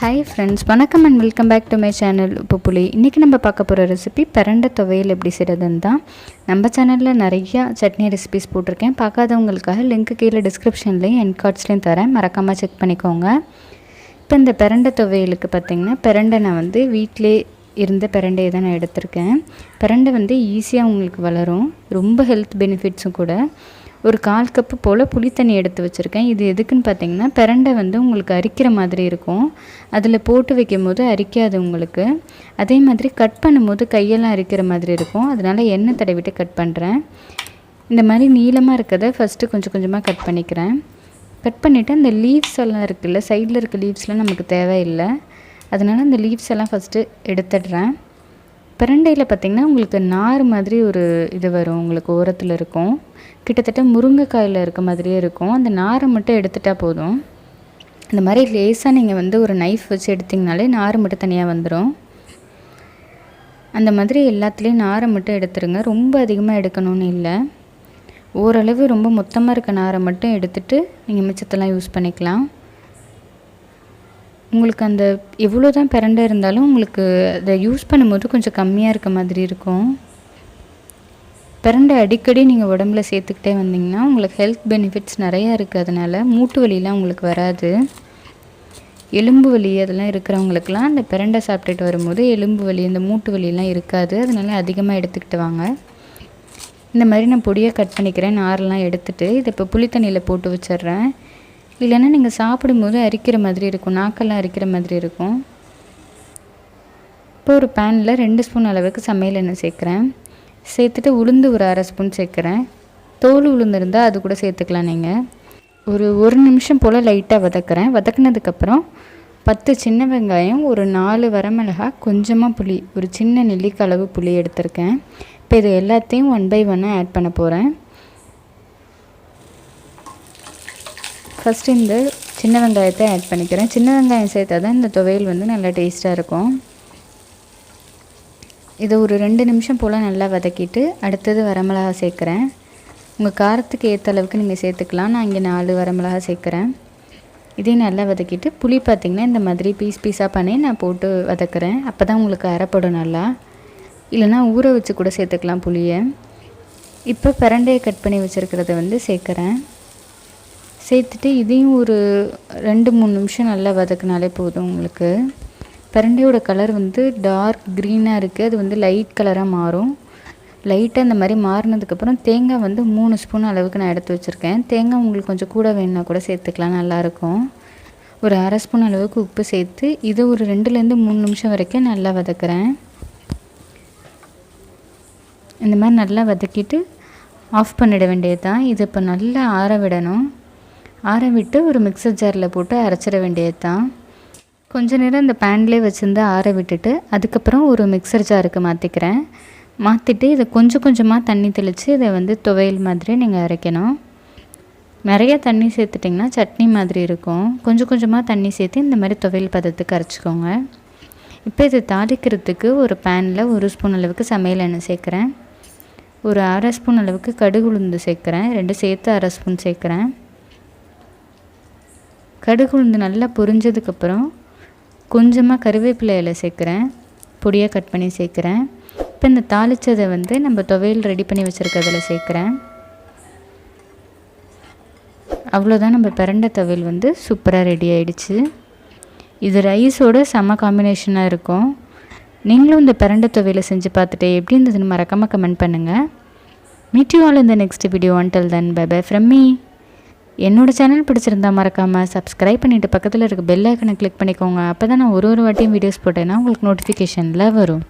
Hi friends, வணக்கம் and welcome back to my channel Uppu Puli. இன்னைக்கு நம்ம பார்க்க போற ரெசிபி பிரண்டை துவையல் எப்படி செய்யறதுன்னு தான். நம்ம சேனல்ல நிறைய சட்னி ரெசிபிஸ் போட்டுருக்கேன். பார்க்காதவங்களுக்காக லிங்க் கீழ டிஸ்கிரிப்ஷன்லயும் எண்ட் கார்ட்ஸ்லயும் தரேன். மறக்காம செக் பண்ணிக்கோங்க. இப்போ இந்த பிரண்டை துவையலுக்கு பார்த்தீங்கன்னா பிரண்டை நான் வந்து வீட்லயே இருந்த பிரண்டையை தான் நான் எடுத்துர்க்கேன். பிரண்டை வந்து ஈஸியா உங்களுக்கு வளரும். ரொம்ப ஹெல்த் பெனிஃபிட்ஸும் கூட. ஒரு 1/4 கப் போல புளி தண்ணி எடுத்து வச்சிருக்கேன். இது எதுக்குன்னு பார்த்தீங்கன்னா பிரண்டை வந்து உங்களுக்கு அரிக்கிற மாதிரி இருக்கும். அதில் போட்டு வைக்கும்போது அரிக்காது உங்களுக்கு. அதே மாதிரி கட் பண்ணும்போது கையெல்லாம் அரிக்கிற மாதிரி இருக்கும். அதனால எண்ணெய் தடவிட்டு கட் பண்ணுறேன். இந்த மாதிரி நீளமாக இருக்கிறத ஃபஸ்ட்டு கொஞ்சம் கொஞ்சமாக கட் பண்ணிக்கிறேன். கட் பண்ணிவிட்டு அந்த லீவ்ஸ் எல்லாம் இருக்குல்ல, சைடில் இருக்க லீவ்ஸ்லாம் நமக்கு தேவையில்லை. அதனால் அந்த லீவ்ஸ் எல்லாம் ஃபஸ்ட்டு எடுத்துடுறேன். பிரண்டையில் பார்த்திங்கன்னா உங்களுக்கு நார் மாதிரி ஒரு இது வரும், உங்களுக்கு ஓரத்தில் இருக்கும். கிட்டத்தட்ட முருங்கைக்காயில் இருக்க மாதிரியே இருக்கும். அந்த நாரை மட்டும் எடுத்துட்டால் போதும். இந்த மாதிரி லேசாக நீங்கள் வந்து ஒரு நைஃப் வச்சு எடுத்திங்கனாலே நார் மட்டும் தனியாக வந்துடும். அந்த மாதிரி எல்லாத்துலேயும் நாரை மட்டும் எடுத்துருங்க. ரொம்ப அதிகமாக எடுக்கணும்னு இல்லை. ஓரளவு ரொம்ப மொத்தமாக இருக்க நாரை மட்டும் எடுத்துகிட்டு நீங்கள் மிச்சத்தெல்லாம் யூஸ் பண்ணிக்கலாம். உங்களுக்கு அந்த எவ்வளோ தான் பிரண்டை இருந்தாலும் உங்களுக்கு அதை யூஸ் பண்ணும்போது கொஞ்சம் கம்மியாக இருக்க மாதிரி இருக்கும். பிரண்டை அடிக்கடி நீங்கள் உடம்புல சேர்த்துக்கிட்டே வந்தீங்கன்னா உங்களுக்கு ஹெல்த் பெனிஃபிட்ஸ் நிறையா இருக்குது. அதனால் மூட்டு வலிலாம் உங்களுக்கு வராது. எலும்பு வலி அதெல்லாம் இருக்கிறவங்களுக்குலாம் அந்த பிரண்டை சாப்பிட்டுட்டு வரும்போது எலும்பு வலி இந்த மூட்டு வலிலாம் இருக்காது. அதனால் அதிகமாக எடுத்துக்கிட்டு வாங்க. இந்த மாதிரி நான் பொடியாக கட் பண்ணிக்கிறேன். நாரெலாம் எடுத்துகிட்டு இதை இப்போ புளி தண்ணியில் போட்டு வச்சிட்றேன். இல்லைன்னா நீங்கள் சாப்பிடும்போது அரிக்கிற மாதிரி இருக்கும், நாக்கெல்லாம் அரிக்கிற மாதிரி இருக்கும். இப்போ ஒரு பேனில் 2 ஸ்பூன் அளவுக்கு சமையல் எண்ணெய் சேர்க்குறேன். சேர்த்துட்டு உளுந்து ஒரு 1/2 ஸ்பூன் சேர்க்குறேன். தோல் உளுந்து இருந்தால் அது கூட சேர்த்துக்கலாம். நீங்கள் ஒரு நிமிஷம் போல் லைட்டாக வதக்குறேன். வதக்குனதுக்கப்புறம் 10 சின்ன வெங்காயம், ஒரு 4 வரமிளகாய், கொஞ்சமாக புளி, ஒரு சின்ன நெல்லிக்காய் அளவு புளி எடுத்திருக்கேன். இப்போ இது எல்லாத்தையும் 1 by 1 ஆட் பண்ண போகிறேன். ஃபஸ்ட்டு இந்த சின்ன வெங்காயத்தை ஆட் பண்ணிக்கிறேன். சின்ன வெங்காயம் சேர்த்தா தான் இந்த துவையல் வந்து நல்லா டேஸ்ட்டாக இருக்கும். இதை ஒரு 2 நிமிஷம் போல் நல்லா வதக்கிட்டு அடுத்தது வரமிளகா சேர்க்குறேன். உங்கள் காரத்துக்கு ஏற்ற அளவுக்கு நீங்கள் சேர்த்துக்கலாம். நான் இங்கே 4 வரமிளகா சேர்க்குறேன். இதையும் நல்லா வதக்கிட்டு புளி பார்த்திங்கன்னா இந்த மாதிரி பீஸாக பண்ணி நான் போட்டு வதக்குறேன். அப்போ தான் உங்களுக்கு அரைப்படும் நல்லா. இல்லைனா ஊற வச்சு கூட சேர்த்துக்கலாம் புளியை. இப்போ பிரண்டையை கட் பண்ணி வச்சுருக்கிறத வந்து சேர்க்குறேன். சேர்த்துட்டு இதையும் ஒரு 2-3 நிமிஷம் நல்லா வதக்குனாலே போதும். உங்களுக்கு பிரண்டையோட கலர் வந்து டார்க் க்ரீனாக இருக்குது. அது வந்து லைட் கலராக மாறும். லைட்டாக இந்த மாதிரி மாறினதுக்கப்புறம் தேங்காய் வந்து 3 ஸ்பூன் அளவுக்கு நான் எடுத்து வச்சுருக்கேன். தேங்காய் உங்களுக்கு கொஞ்சம் கூட வேணுன்னா கூட சேர்த்துக்கலாம், நல்லாயிருக்கும். ஒரு 1/2 ஸ்பூன் அளவுக்கு உப்பு சேர்த்து இதை ஒரு 2-3 நிமிஷம் வரைக்கும் நல்லா வதக்குறேன். இந்த மாதிரி நல்லா வதக்கிட்டு ஆஃப் பண்ணிட வேண்டியது தான். இது இப்போ நல்லா ஆற விடணும். ஆற விட்டு ஒரு மிக்சர் ஜாரில் போட்டு அரைச்சிட வேண்டியது தான். கொஞ்ச நேரம் இந்த பேன்லேயே வச்சுருந்து ஆற விட்டுட்டு அதுக்கப்புறம் ஒரு மிக்சர் ஜாருக்கு மாற்றிக்கிறேன். மாற்றிட்டு இதை கொஞ்சம் கொஞ்சமாக தண்ணி தெளித்து இதை வந்து துவையல் மாதிரி நீங்கள் அரைக்கணும். நிறைய தண்ணி சேர்த்துட்டிங்கன்னா சட்னி மாதிரி இருக்கும். கொஞ்சம் கொஞ்சமாக தண்ணி சேர்த்து இந்த மாதிரி துவையல் பதத்துக்கு அரைச்சிக்கோங்க. இப்போ இதை தாளிக்கிறதுக்கு ஒரு பேனில் 1 ஸ்பூன் அளவுக்கு சமையல் எண்ணெய் சேர்க்குறேன். ஒரு 1/2 ஸ்பூன் அளவுக்கு கடுகு உளுந்து சேர்க்குறேன். 2 சேர்த்து 1/2 ஸ்பூன் சேர்க்குறேன். கடுகு உளுந்து நல்லா பொரிஞ்சதுக்கப்புறம் கொஞ்சமாக கருவேப்பிலை இலை சேர்க்குறேன். பொடியாக கட் பண்ணி சேர்க்குறேன். இப்போ இந்த தாளித்ததை வந்து நம்ம துவையல் ரெடி பண்ணி வச்சுருக்கிறதுல சேர்க்குறேன். அவ்வளோதான், நம்ம பிரண்டை துவையல் வந்து சூப்பராக ரெடி ஆகிடுச்சு. இது ரைஸோட செம்ம காம்பினேஷனாக இருக்கும். நீங்களும் இந்த பிரண்டை துவையலை செஞ்சு பார்த்துட்டு எப்படி இருந்ததுன்னு மறக்காமல் கமெண்ட் பண்ணுங்கள். Meet you all in the next video. until then bye bye from me. என்னோட சேனல் பிடிச்சிருந்தா மறக்காமல் சப்ஸ்கிரைப் பண்ணிவிட்டு பக்கத்தில் இருக்க பெல் ஐக்கனை கிளிக் பண்ணிக்கோங்க. அப்போ தான் நான் ஒரு வாட்டியும் வீடியோஸ் போட்டேன்னா உங்களுக்கு நோட்டிஃபிகேஷனில் வரும்.